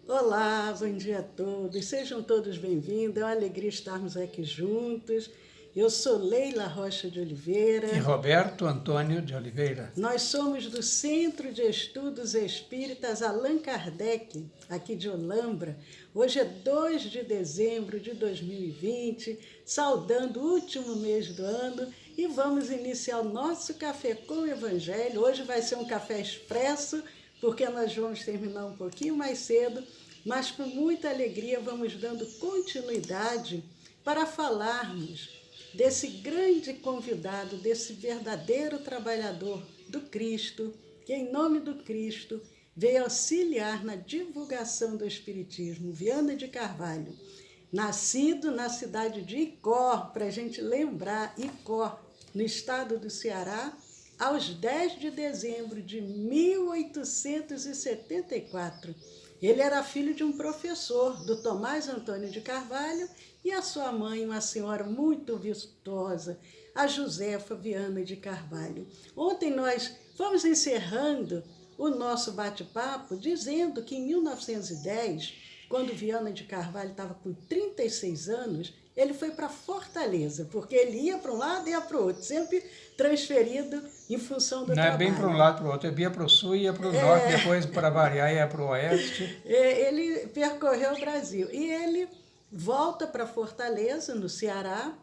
Olá, bom dia a todos. Sejam todos bem-vindos. É uma alegria estarmos aqui juntos. Eu sou Leila Rocha de E Oliveira. Roberto Antônio de Oliveira. Nós somos do Centro de Estudos Espíritas Allan Kardec, aqui de Olambra. Hoje é 2 de dezembro de 2020, saudando o último mês do ano e vamos iniciar o nosso Café com o Evangelho. Hoje vai ser um café expresso, porque nós vamos terminar um pouquinho mais cedo, mas com muita alegria vamos dando continuidade para falarmos desse grande convidado, desse verdadeiro trabalhador do Cristo, que em nome do Cristo veio auxiliar na divulgação do Espiritismo, Viana de Carvalho, nascido na cidade de Icó, para a gente lembrar, Icó, no estado do Ceará, aos 10 de dezembro de 1874. Ele era filho de um professor, do Tomás Antônio de Carvalho, e a sua mãe, uma senhora muito vistosa, a Josefa Viana de Carvalho. Ontem nós fomos encerrando o nosso bate-papo dizendo que em 1910, quando Viana de Carvalho estava com 36 anos, ele foi para Fortaleza, porque ele ia para um lado e ia para o outro, sempre transferido em função do Não é trabalho. bem para um lado para o outro, ele ia para o sul, ia para o norte, depois para variar ia para o oeste. Ele percorreu o Brasil e ele volta para Fortaleza, no Ceará,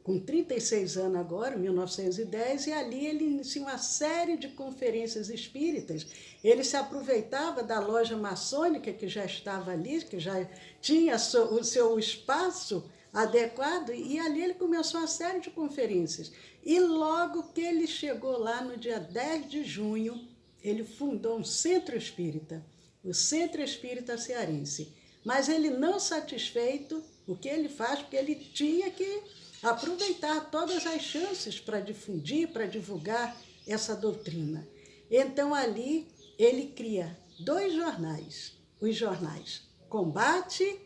com 36 anos agora, 1910, e ali ele inicia uma série de conferências espíritas. Ele se aproveitava da loja maçônica que já estava ali, que já tinha o seu espaço adequado, e ali ele começou uma série de conferências. E logo que ele chegou lá, no dia 10 de junho, ele fundou um centro espírita, o Centro Espírita Cearense. Mas ele não satisfeito, o que ele faz, porque ele tinha que aproveitar todas as chances para difundir, para divulgar essa doutrina. Então ali ele cria 2 jornais, os jornais Combate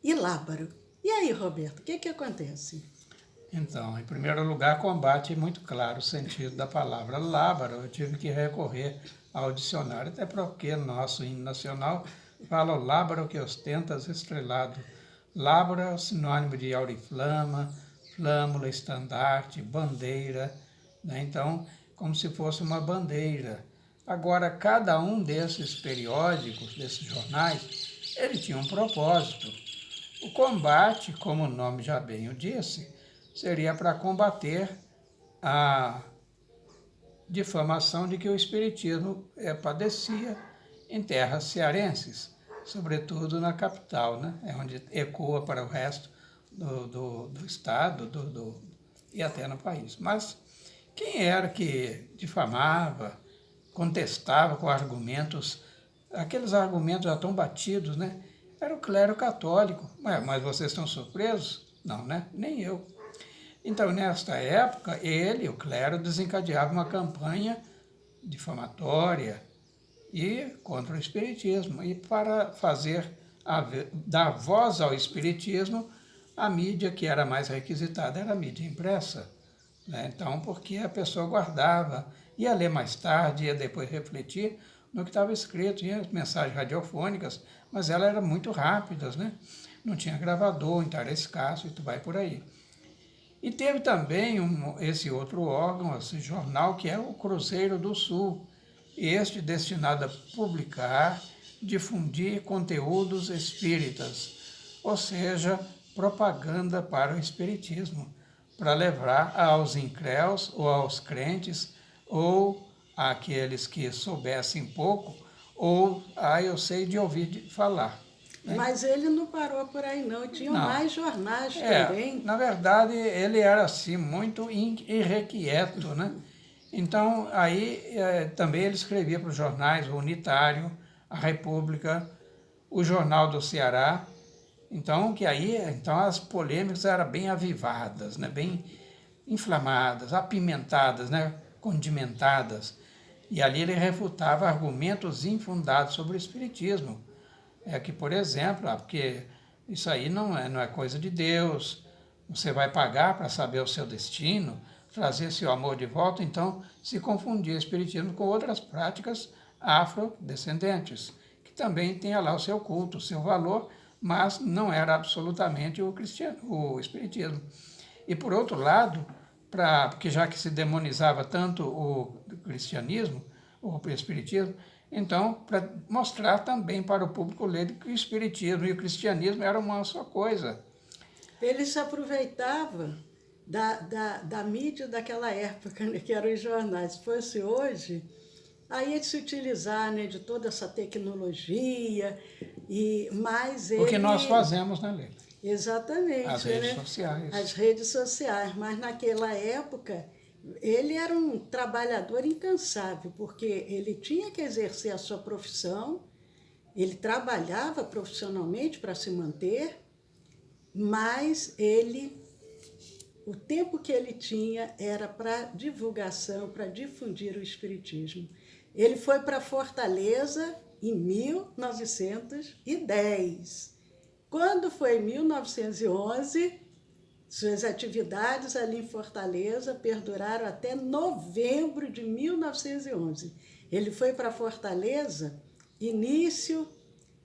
e Lábaro. E aí, Roberto, o que acontece? Então, em primeiro lugar, combate muito claro o sentido da palavra lábaro. Eu tive que recorrer ao dicionário, até porque nosso hino nacional fala o lábaro que ostentas estrelado. Lábaro é o sinônimo de auriflama, flâmula, estandarte, bandeira, né? Então, como se fosse uma bandeira. Agora, cada um desses periódicos, desses jornais, ele tinha um propósito. O combate, como o nome já bem o disse, seria para combater a difamação de que o espiritismo padecia em terras cearenses, sobretudo na capital, né? É onde ecoa para o resto do estado e até no país. Mas quem era que difamava, contestava com argumentos, aqueles argumentos já tão batidos, né? Era o clero católico. Mas vocês estão surpresos? Não, né? Nem eu. Então, nesta época, ele, o clero, desencadeava uma campanha difamatória e contra o espiritismo. E para dar voz ao espiritismo, a mídia que era mais requisitada era a mídia impressa, né? Então, porque a pessoa guardava, ia ler mais tarde, ia depois refletir no que estava escrito, tinha mensagens radiofônicas, mas elas eram muito rápidas, né? Não tinha gravador, então era escasso e tu vai por aí. E teve também esse outro órgão, esse jornal, que é o Cruzeiro do Sul, este destinado a publicar, difundir conteúdos espíritas, ou seja, propaganda para o espiritismo, para levar aos incréus ou aos crentes, ou àqueles que soubessem pouco, ou, eu sei de ouvir falar. Né? Mas ele não parou por aí não, tinham Não. mais jornais também. Na verdade, ele era assim, muito irrequieto, né? Então, aí também ele escrevia para os jornais, o Unitário, a República, o Jornal do Ceará. Então, então as polêmicas eram bem avivadas, né? Bem inflamadas, apimentadas, né? Condimentadas. E ali ele refutava argumentos infundados sobre o espiritismo. É que, por exemplo, porque isso aí não é coisa de Deus, você vai pagar para saber o seu destino, trazer seu amor de volta, então se confundia o espiritismo com outras práticas afrodescendentes, que também tinha lá o seu culto, o seu valor, mas não era absolutamente o espiritismo. E, por outro lado, porque já que se demonizava tanto o cristianismo, o espiritismo, então, para mostrar também para o público leigo que o espiritismo e o cristianismo eram uma só coisa. Ele se aproveitava da mídia daquela época, né, que eram os jornais. Se fosse hoje, aí ia se utilizar, né, de toda essa tecnologia, mas ele... O que nós fazemos, né, Leila? Exatamente. As redes né? sociais. As redes sociais. Mas naquela época, ele era um trabalhador incansável, porque ele tinha que exercer a sua profissão, ele trabalhava profissionalmente para se manter, mas o tempo que ele tinha era para divulgação, para difundir o espiritismo. Ele foi para Fortaleza em 1910. Quando foi em 1911, suas atividades ali em Fortaleza perduraram até novembro de 1911. Ele foi para Fortaleza início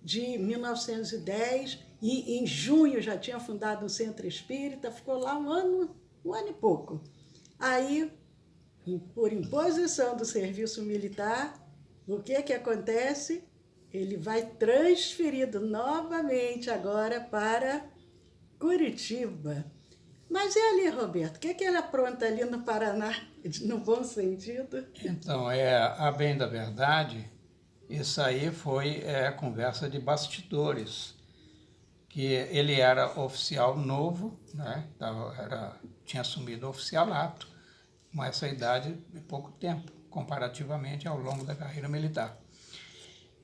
de 1910 e em junho já tinha fundado um centro espírita, ficou lá um ano e pouco. Aí, por imposição do serviço militar, o que acontece? Ele vai transferido novamente agora para Curitiba. Mas e ali, Roberto? O que ele apronta ali no Paraná, no bom sentido? Então, a bem da verdade, isso aí foi conversa de bastidores, que ele era oficial novo, né? Tinha assumido o oficialato, com essa idade de pouco tempo, comparativamente ao longo da carreira militar.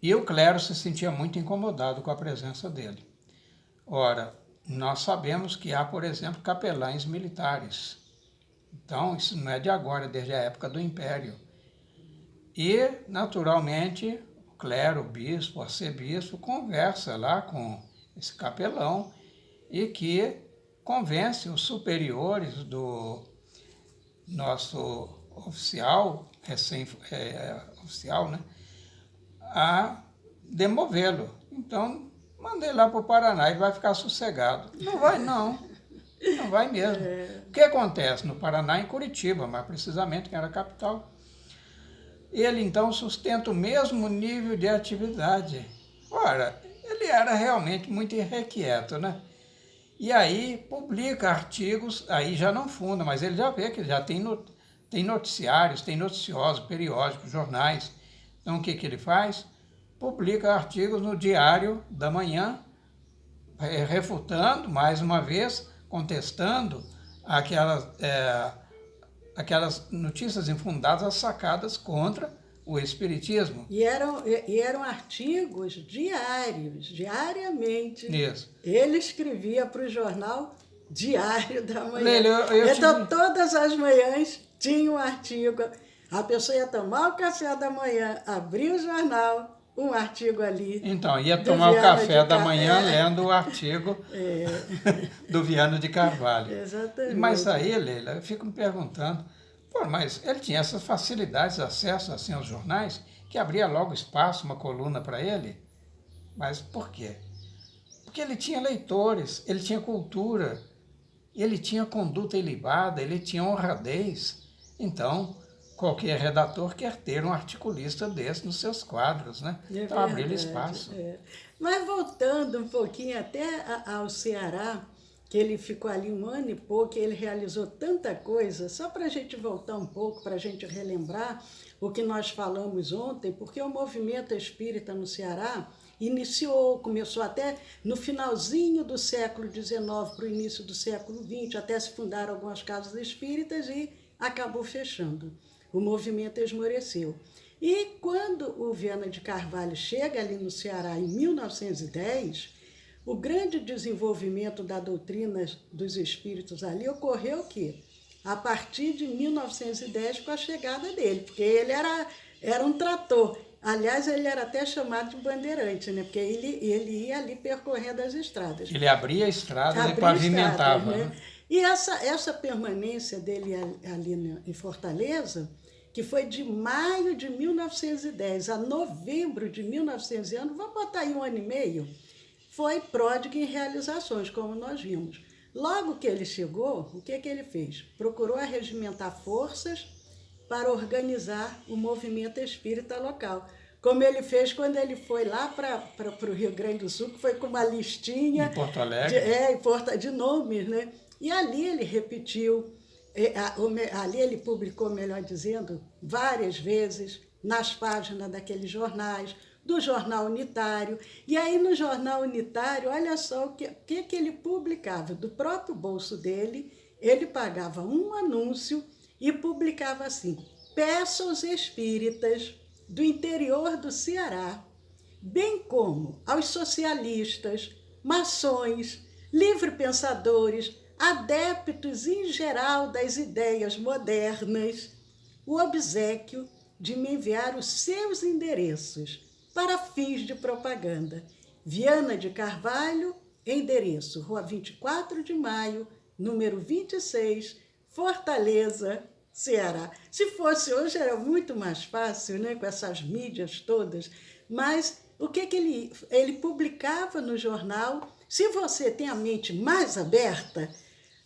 E o clero se sentia muito incomodado com a presença dele. Ora, nós sabemos que há, por exemplo, capelães militares. Então, isso não é de agora, desde a época do Império. E, naturalmente, o clero, o bispo, o arcebispo, conversa lá com esse capelão e que convence os superiores do nosso oficial, oficial, né, a demovê-lo. Então, mandei lá para o Paraná, ele vai ficar sossegado. Não vai, não. Não vai mesmo. O que acontece no Paraná, em Curitiba, mais precisamente, que era a capital? Ele, então, sustenta o mesmo nível de atividade. Ora, ele era realmente muito irrequieto, né? E aí publica artigos, aí já não funda, mas ele já vê que já tem noticiários, tem noticiosos, periódicos, jornais. Então, o que ele faz? Publica artigos no Diário da Manhã, refutando, mais uma vez, contestando aquelas notícias infundadas, sacadas contra o espiritismo. E eram artigos diariamente. Isso. Ele escrevia para o jornal Diário da Manhã. Leila, então, todas as manhãs tinha um artigo. A pessoa ia tomar o café da manhã, abria o jornal, um artigo ali. Então, ia tomar o café da manhã lendo o artigo do Viana de Carvalho. Exatamente. Mas aí, Leila, eu fico me perguntando, mas ele tinha essas facilidades, acesso assim, aos jornais, que abria logo espaço, uma coluna para ele. Mas por quê? Porque ele tinha leitores, ele tinha cultura, ele tinha conduta ilibada, ele tinha honradez. Então, qualquer redator quer ter um articulista desse nos seus quadros, né? Então, abrir espaço. Mas voltando um pouquinho até ao Ceará, que ele ficou ali um ano e pouco, ele realizou tanta coisa, só para a gente voltar um pouco, para a gente relembrar o que nós falamos ontem, porque o movimento espírita no Ceará começou até no finalzinho do século XIX para o início do século XX, até se fundaram algumas casas espíritas e acabou fechando. O movimento esmoreceu. E quando o Viana de Carvalho chega ali no Ceará em 1910, o grande desenvolvimento da doutrina dos espíritos ali ocorreu que a partir de 1910 com a chegada dele, porque ele era um trator. Aliás, ele era até chamado de bandeirante, né? Porque ele ia ali percorrendo as estradas. Ele abria a estrada e pavimentava. Né? E essa permanência dele ali em Fortaleza que foi de maio de 1910 a novembro de 1911, vamos botar aí 1 ano e meio, foi pródigo em realizações, como nós vimos. Logo que ele chegou, o que ele fez? Procurou arregimentar forças para organizar o movimento espírita local. Como ele fez quando ele foi lá para o Rio Grande do Sul, que foi com uma listinha em Porto Alegre. de nomes, né? E ali ele repetiu, ali ele publicou, melhor dizendo, várias vezes nas páginas daqueles jornais, do Jornal Unitário. E aí no Jornal Unitário, olha só o que ele publicava. Do próprio bolso dele, ele pagava um anúncio e publicava assim: peço aos espíritas do interior do Ceará, bem como aos socialistas, maçons, livre-pensadores, adeptos em geral das ideias modernas, o obséquio de me enviar os seus endereços para fins de propaganda. Viana de Carvalho, endereço Rua 24 de Maio, número 26, Fortaleza, Ceará. Se fosse hoje era muito mais fácil, né, com essas mídias todas, mas o que ele publicava no jornal? Se você tem a mente mais aberta,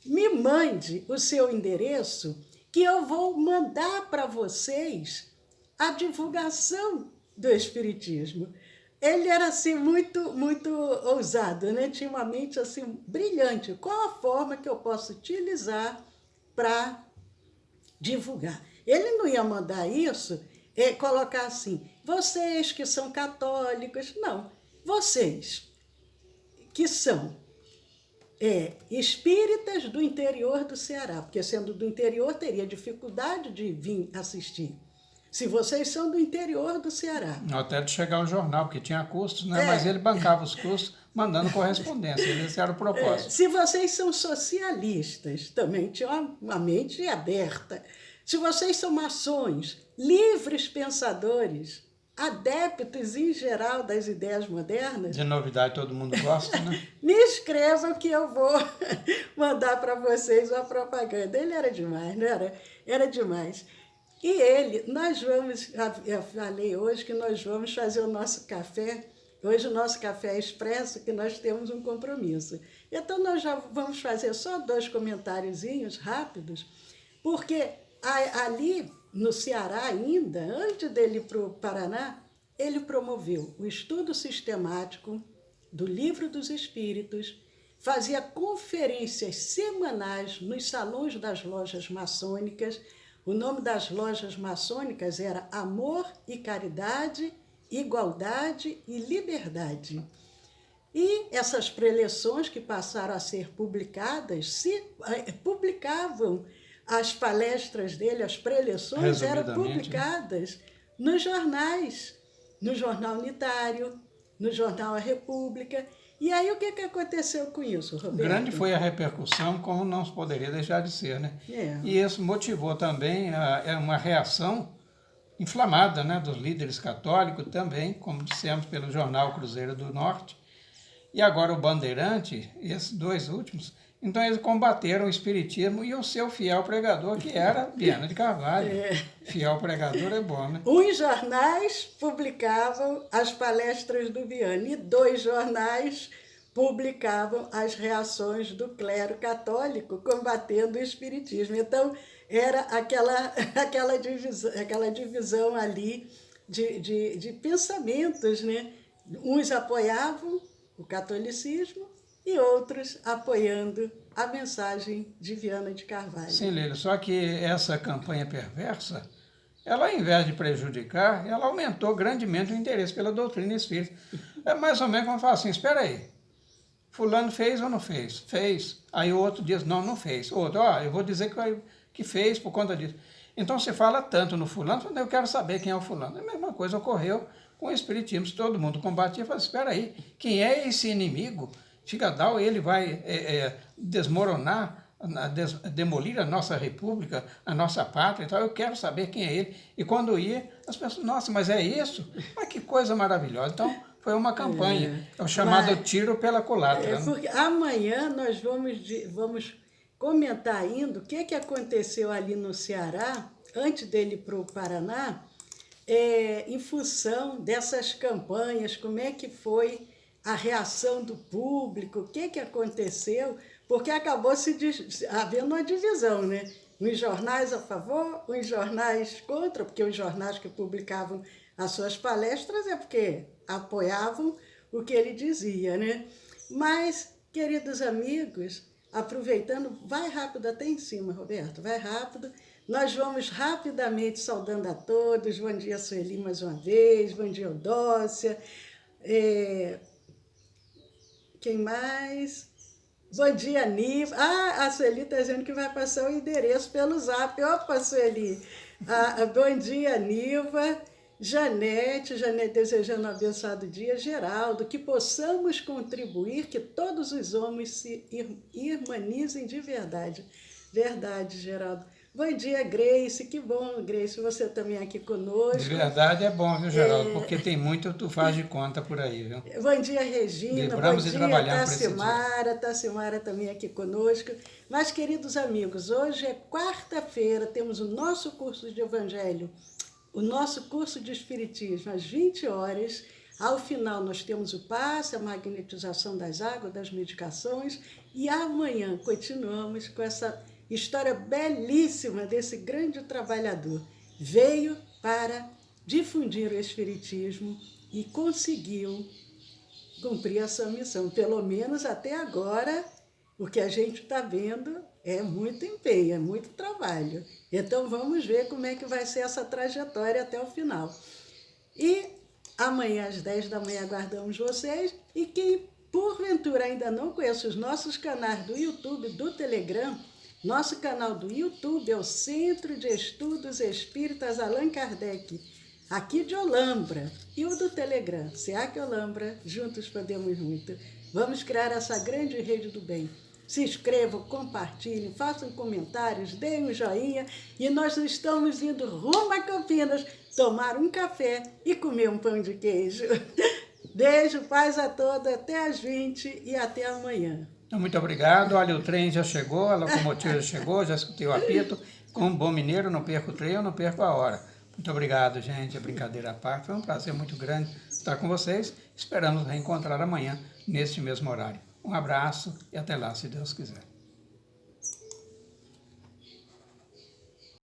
me mande o seu endereço que eu vou mandar para vocês a divulgação do Espiritismo. Ele era assim muito ousado, né? Tinha uma mente assim brilhante. Qual a forma que eu posso utilizar para divulgar? Ele não ia mandar isso, colocar assim, vocês que são católicos, não. Vocês que são espíritas do interior do Ceará, porque sendo do interior teria dificuldade de vir assistir. Se vocês são do interior do Ceará. Até de chegar ao jornal, porque tinha custos, né? Mas ele bancava os custos mandando correspondência, esse era o propósito. Se vocês são socialistas, também tinha uma mente aberta. Se vocês são maçons, livres pensadores, adeptos em geral das ideias modernas... De novidade todo mundo gosta, né? Me escrevam que eu vou mandar para vocês uma propaganda. Ele era demais, não era? Era demais. E eu falei hoje que nós vamos fazer o nosso café. Hoje o nosso café é expresso, que nós temos um compromisso. Então nós já vamos fazer só 2 comentáriozinhos rápidos, porque ali no Ceará ainda, antes dele ir para o Paraná, ele promoveu o estudo sistemático do Livro dos Espíritos, fazia conferências semanais nos salões das lojas maçônicas. O nome das lojas maçônicas era Amor e Caridade, Igualdade e Liberdade. E essas preleções que passaram a ser publicadas, publicavam as palestras dele, as preleções eram publicadas nos jornais, no Jornal Unitário, no Jornal A República. E aí o que aconteceu com isso, Roberto? Grande foi a repercussão, como não poderia deixar de ser, né? E isso motivou também uma reação inflamada, né, dos líderes católicos também, como dissemos pelo jornal Cruzeiro do Norte. E agora o Bandeirante, esses 2 últimos, então eles combateram o espiritismo e o seu fiel pregador, que era Viana de Carvalho. Fiel pregador é bom, né? Uns jornais publicavam as palestras do Viana e 2 jornais publicavam as reações do clero católico combatendo o espiritismo. Então, era aquela divisão ali de pensamentos, né? Uns apoiavam o catolicismo e outros apoiando a mensagem de Viana de Carvalho. Sim, Lília, só que essa campanha perversa, ela, ao invés de prejudicar, ela aumentou grandemente o interesse pela doutrina espírita. É mais ou menos como falar assim, espera aí, fulano fez ou não fez? Fez. Aí o outro diz, não fez. Outro, eu vou dizer que fez por conta disso. Então se fala tanto no fulano, eu quero saber quem é o fulano. A mesma coisa ocorreu com o espiritismo, se todo mundo combatia, fala, espera aí, quem é esse inimigo? Figadal, ele vai desmoronar, demolir a nossa república, a nossa pátria e tal, eu quero saber quem é ele. E quando ia, as pessoas, nossa, mas é isso? Mas que coisa maravilhosa. Então, foi uma campanha, é o chamado tiro pela culatra. Porque amanhã nós vamos comentar ainda o que aconteceu ali no Ceará, antes dele ir para o Paraná, em função dessas campanhas, como é que foi a reação do público, o que aconteceu, porque acabou havendo uma divisão, né? Uns jornais a favor, uns jornais contra, porque os jornais que publicavam as suas palestras é porque apoiavam o que ele dizia, né? Mas, queridos amigos, aproveitando, vai rápido até em cima, Roberto, vai rápido. Nós vamos rapidamente saudando a todos. Bom dia, Sueli, mais uma vez. Bom dia, Eudócia. Quem mais? Bom dia, Niva. A Sueli está dizendo que vai passar o endereço pelo zap. Opa, Sueli. Bom dia, Niva. Janete desejando um abençoado dia. Geraldo, que possamos contribuir, que todos os homens se irmanizem de verdade. Verdade, Geraldo. Bom dia, Grace. Que bom, Grace, você também aqui conosco. De verdade é bom, viu, Geraldo? Porque tem muito tu faz de conta por aí, viu? Bom dia, Regina. Lembramos bom de dia, trabalhar por esse Tassimara. Tassimara também aqui conosco. Mas, queridos amigos, hoje é quarta-feira, temos o nosso curso de Evangelho, o nosso curso de Espiritismo, às 20 horas. Ao final, nós temos o passe, a magnetização das águas, das medicações. E amanhã continuamos com essa história belíssima desse grande trabalhador. Veio para difundir o Espiritismo e conseguiu cumprir a sua missão. Pelo menos até agora, o que a gente está vendo é muito empenho, é muito trabalho. Então vamos ver como é que vai ser essa trajetória até o final. E amanhã às 10 da manhã aguardamos vocês. E quem porventura ainda não conhece os nossos canais do YouTube, do Telegram, nosso canal do YouTube é o Centro de Estudos Espíritas Allan Kardec, aqui de Olambra, e o do Telegram, SEAC Olambra, juntos podemos muito. Vamos criar essa grande rede do bem. Se inscrevam, compartilhem, façam comentários, deem um joinha, e nós estamos indo rumo a Campinas tomar um café e comer um pão de queijo. Beijo, paz a todos, até às 20 e até amanhã. Muito obrigado. Olha, o trem já chegou, a locomotiva já chegou, já escutei o apito. Como um bom mineiro, não perco o trem, eu não perco a hora. Muito obrigado, gente. A brincadeira à parte. Foi um prazer muito grande estar com vocês. Esperamos reencontrar amanhã, neste mesmo horário. Um abraço e até lá, se Deus quiser.